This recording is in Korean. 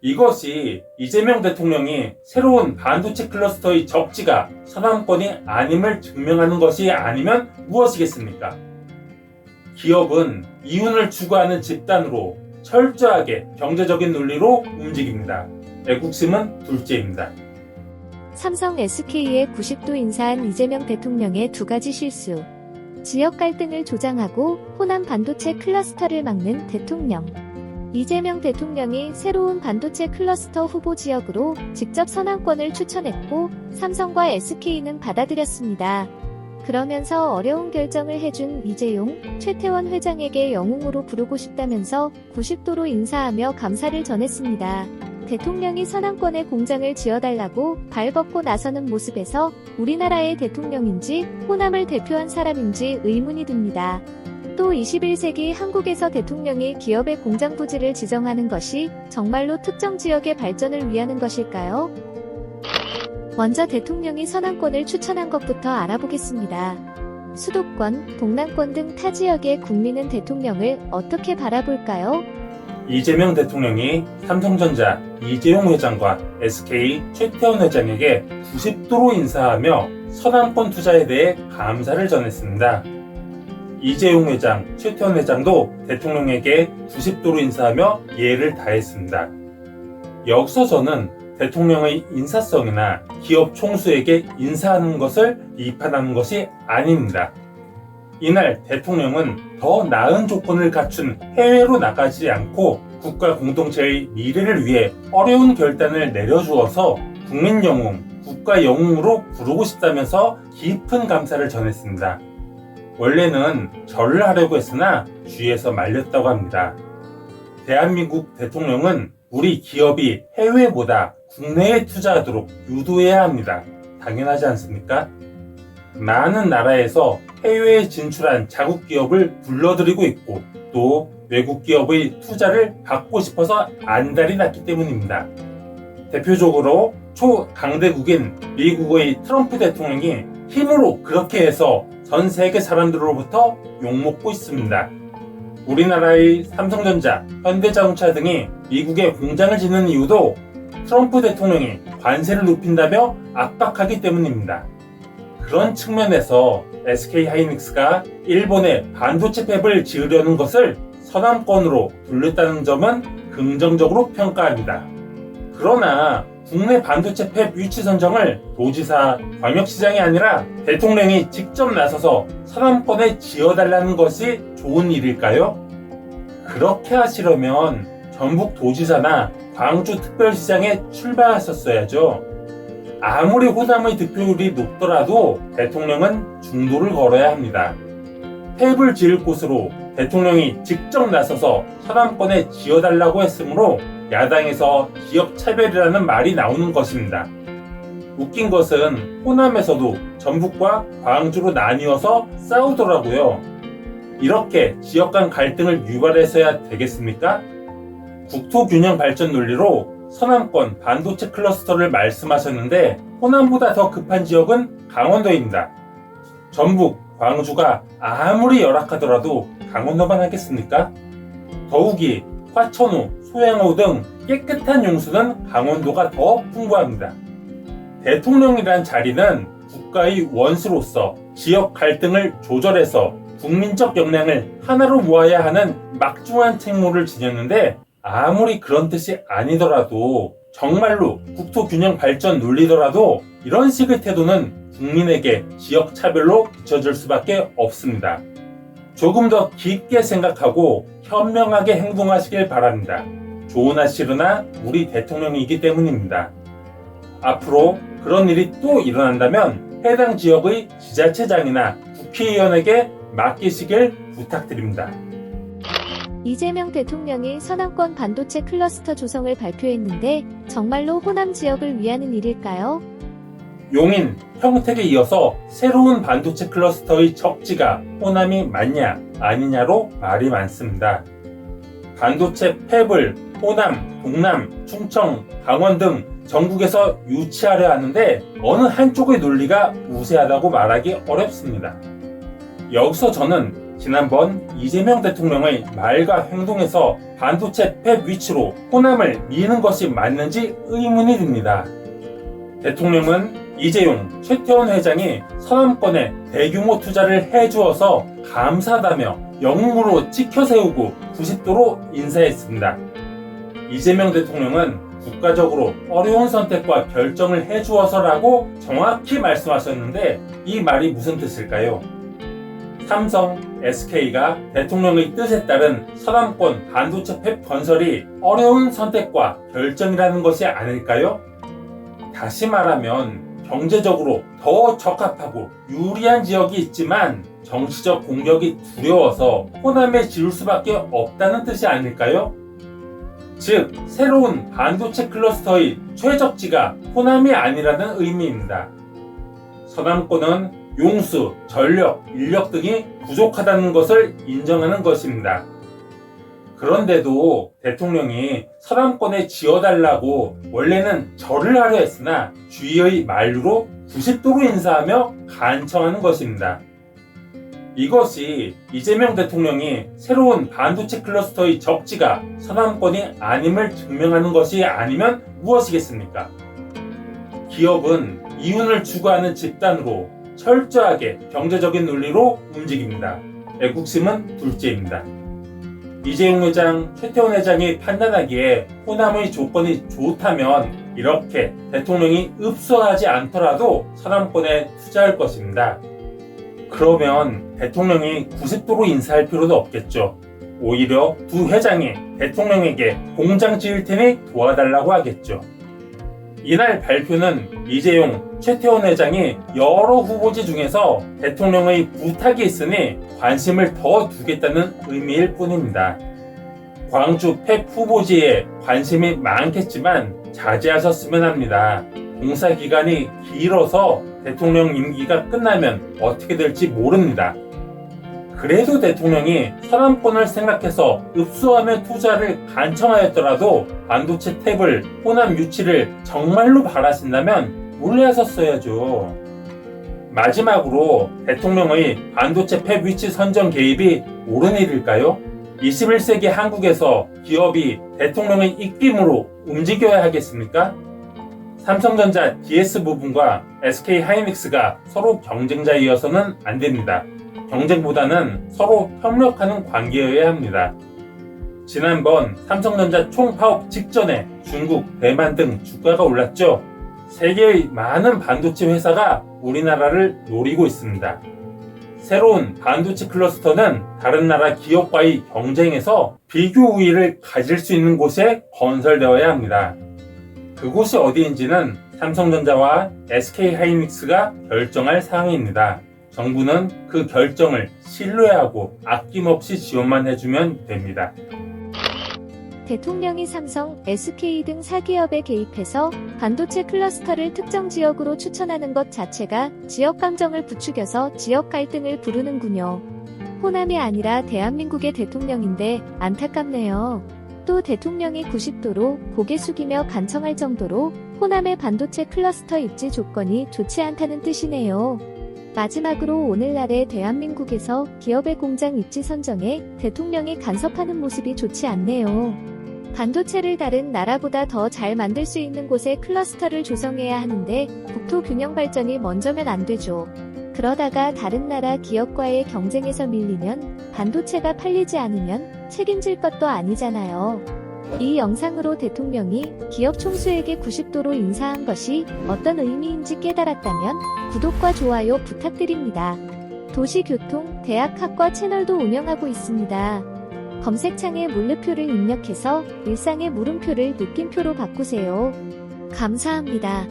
이것이 이재명 대통령이 새로운 반도체 클러스터의 적지가 서남권이 아님을 증명하는 것이 아니면 무엇이겠습니까? 기업은 이윤을 추구하는 집단으로 철저하게 경제적인 논리로 움직입니다. 애국심은 둘째입니다. 삼성 SK에 90도 인사한 이재명 대통령의 두 가지 실수. 지역 갈등을 조장하고 호남 반도체 클러스터를 막는 대통령. 이재명 대통령이 새로운 반도체 클러스터 후보 지역으로 직접 서남권을 추천했고 삼성과 SK는 받아들였습니다. 그러면서 어려운 결정을 해준 이재용, 최태원 회장에게 영웅으로 부르고 싶다면서 90도로 인사하며 감사를 전했습니다. 대통령이 서남권에 공장을 지어달라고 발벗고 나서는 모습에서 우리나라의 대통령인지 호남을 대표한 사람인지 의문이 듭니다. 또 21세기 한국에서 대통령이 기업의 공장 부지를 지정하는 것이 정말로 특정 지역의 발전을 위하는 것일까요? 먼저 대통령이 서남권을 추천한 것부터 알아보겠습니다. 수도권, 동남권 등 타 지역의 국민은 대통령을 어떻게 바라볼까요? 이재명 대통령이 삼성전자 이재용 회장과 SK 최태원 회장에게 90도로 인사하며 서남권 투자에 대해 감사를 전했습니다. 이재용 회장, 최태원 회장도 대통령에게 90도로 인사하며 예를 다했습니다. 여기서 저는 대통령의 인사성이나 기업 총수에게 인사하는 것을 비판하는 것이 아닙니다. 이날 대통령은 더 나은 조건을 갖춘 해외로 나가지 않고 국가 공동체의 미래를 위해 어려운 결단을 내려주어서 국민 영웅, 국가 영웅으로 부르고 싶다면서 깊은 감사를 전했습니다. 원래는 절을 하려고 했으나 주위에서 말렸다고 합니다. 대한민국 대통령은 우리 기업이 해외보다 국내에 투자하도록 유도해야 합니다. 당연하지 않습니까? 많은 나라에서 해외에 진출한 자국 기업을 불러들이고 있고 또 외국 기업의 투자를 받고 싶어서 안달이 났기 때문입니다. 대표적으로 초강대국인 미국의 트럼프 대통령이 힘으로 그렇게 해서 전 세계 사람들로부터 욕먹고 있습니다. 우리나라의 삼성전자, 현대자동차 등이 미국에 공장을 짓는 이유도 트럼프 대통령이 관세를 높인다며 압박하기 때문입니다. 그런 측면에서 SK하이닉스가 일본에 반도체 팹을 지으려는 것을 서남권으로 돌렸다는 점은 긍정적으로 평가합니다. 그러나 국내 반도체 팹 위치 선정을 도지사, 광역시장이 아니라 대통령이 직접 나서서 서남권에 지어달라는 것이 좋은 일일까요? 그렇게 하시려면 전북 도지사나 광주특별시장에 출마하셨어야죠. 아무리 호남의 득표율이 높더라도 대통령은 중도를 걸어야 합니다. 팹을 지을 곳으로 대통령이 직접 나서서 서남권에 지어달라고 했으므로 야당에서 지역차별이라는 말이 나오는 것입니다. 웃긴 것은 호남에서도 전북과 광주로 나뉘어서 싸우더라고요. 이렇게 지역 간 갈등을 유발해서야 되겠습니까? 국토균형 발전 논리로 서남권 반도체 클러스터를 말씀하셨는데 호남보다 더 급한 지역은 강원도입니다. 전북, 광주가 아무리 열악하더라도 강원도만 하겠습니까? 더욱이 화천호, 소양호 등 깨끗한 용수는 강원도가 더 풍부합니다. 대통령이란 자리는 국가의 원수로서 지역 갈등을 조절해서 국민적 역량을 하나로 모아야 하는 막중한 책무를 지녔는데 아무리 그런 뜻이 아니더라도 정말로 국토균형 발전 논리더라도 이런 식의 태도는 국민에게 지역 차별로 비춰질 수밖에 없습니다. 조금 더 깊게 생각하고 현명하게 행동하시길 바랍니다. 좋으나 싫으나 우리 대통령이기 때문입니다. 앞으로 그런 일이 또 일어난다면 해당 지역의 지자체장이나 국회의원에게 맡기시길 부탁드립니다. 이재명 대통령이 서남권 반도체 클러스터 조성을 발표했는데 정말로 호남 지역을 위하는 일일까요? 용인, 평택에 이어서 새로운 반도체 클러스터의 적지가 호남이 맞냐 아니냐로 말이 많습니다. 반도체 팹을 호남, 동남, 충청, 강원 등 전국에서 유치하려 하는데 어느 한쪽의 논리가 우세하다고 말하기 어렵습니다. 여기서 저는 지난번 이재명 대통령의 말과 행동에서 반도체 팹 위치로 호남을 미는 것이 맞는지 의문이 듭니다. 대통령은 이재용, 최태원 회장이 서남권에 대규모 투자를 해주어서 감사하다며 영웅으로 찍혀세우고 90도로 인사했습니다. 이재명 대통령은 국가적으로 어려운 선택과 결정을 해주어서라고 정확히 말씀하셨는데 이 말이 무슨 뜻일까요? 삼성, SK가 대통령의 뜻에 따른 서남권 반도체 팹 건설이 어려운 선택과 결정이라는 것이 아닐까요? 다시 말하면 경제적으로 더 적합하고 유리한 지역이 있지만 정치적 공격이 두려워서 호남에 지을 수밖에 없다는 뜻이 아닐까요? 즉, 새로운 반도체 클러스터의 최적지가 호남이 아니라는 의미입니다. 서남권은 용수, 전력, 인력 등이 부족하다는 것을 인정하는 것입니다. 그런데도 대통령이 서남권에 지어달라고 원래는 절을 하려 했으나 주위의 만류로 90도로 인사하며 간청하는 것입니다. 이것이 이재명 대통령이 새로운 반도체 클러스터의 적지가 서남권이 아님을 증명하는 것이 아니면 무엇이겠습니까? 기업은 이윤을 추구하는 집단으로 철저하게 경제적인 논리로 움직입니다. 애국심은 둘째입니다. 이재용 회장, 최태원 회장이 판단하기에 호남의 조건이 좋다면 이렇게 대통령이 읍소하지 않더라도 서남권에 투자할 것입니다. 그러면 대통령이 90도로 인사할 필요도 없겠죠. 오히려 두 회장이 대통령에게 공장 지을 테니 도와달라고 하겠죠. 이날 발표는 이재용, 최태원 회장이 여러 후보지 중에서 대통령의 부탁이 있으니 관심을 더 두겠다는 의미일 뿐입니다. 광주 팹 후보지에 관심이 많겠지만 자제하셨으면 합니다. 공사 기간이 길어서 대통령 임기가 끝나면 어떻게 될지 모릅니다. 그래도 대통령이 서남권을 생각해서 읍소하며 투자를 간청하였더라도 반도체 팹을 호남 유치를 정말로 바라신다면 물러하셨어야죠. 마지막으로 대통령의 반도체 팹 위치 선정 개입이 옳은 일일까요? 21세기 한국에서 기업이 대통령의 입김으로 움직여야 하겠습니까? 삼성전자 DS 부분과 SK 하이닉스가 서로 경쟁자이어서는 안 됩니다. 경쟁보다는 서로 협력하는 관계여야 합니다. 지난번 삼성전자 총파업 직전에 중국, 대만 등 주가가 올랐죠. 세계의 많은 반도체 회사가 우리나라를 노리고 있습니다. 새로운 반도체 클러스터는 다른 나라 기업과의 경쟁에서 비교 우위를 가질 수 있는 곳에 건설되어야 합니다. 그곳이 어디인지는 삼성전자와 SK 하이닉스가 결정할 사항입니다. 정부는 그 결정을 신뢰하고 아낌없이 지원만 해주면 됩니다. 대통령이 삼성, SK 등 사기업에 개입해서 반도체 클러스터를 특정 지역으로 추천하는 것 자체가 지역 감정을 부추겨서 지역 갈등을 부르는군요. 호남이 아니라 대한민국의 대통령인데 안타깝네요. 또 대통령이 90도로 고개 숙이며 간청할 정도로 호남의 반도체 클러스터 입지 조건이 좋지 않다는 뜻이네요. 마지막으로 오늘날의 대한민국에서 기업의 공장 입지 선정에 대통령이 간섭하는 모습이 좋지 않네요. 반도체를 다른 나라보다 더 잘 만들 수 있는 곳에 클러스터를 조성해야 하는데 국토 균형 발전이 먼저면 안 되죠. 그러다가 다른 나라 기업과의 경쟁에서 밀리면 반도체가 팔리지 않으면 책임질 것도 아니잖아요. 이 영상으로 대통령이 기업 총수에게 90도로 인사한 것이 어떤 의미인지 깨달았다면 구독과 좋아요 부탁드립니다. 도시교통, 대학학과 채널도 운영하고 있습니다. 검색창에 물음표를 입력해서 일상의 물음표를 느낌표로 바꾸세요. 감사합니다.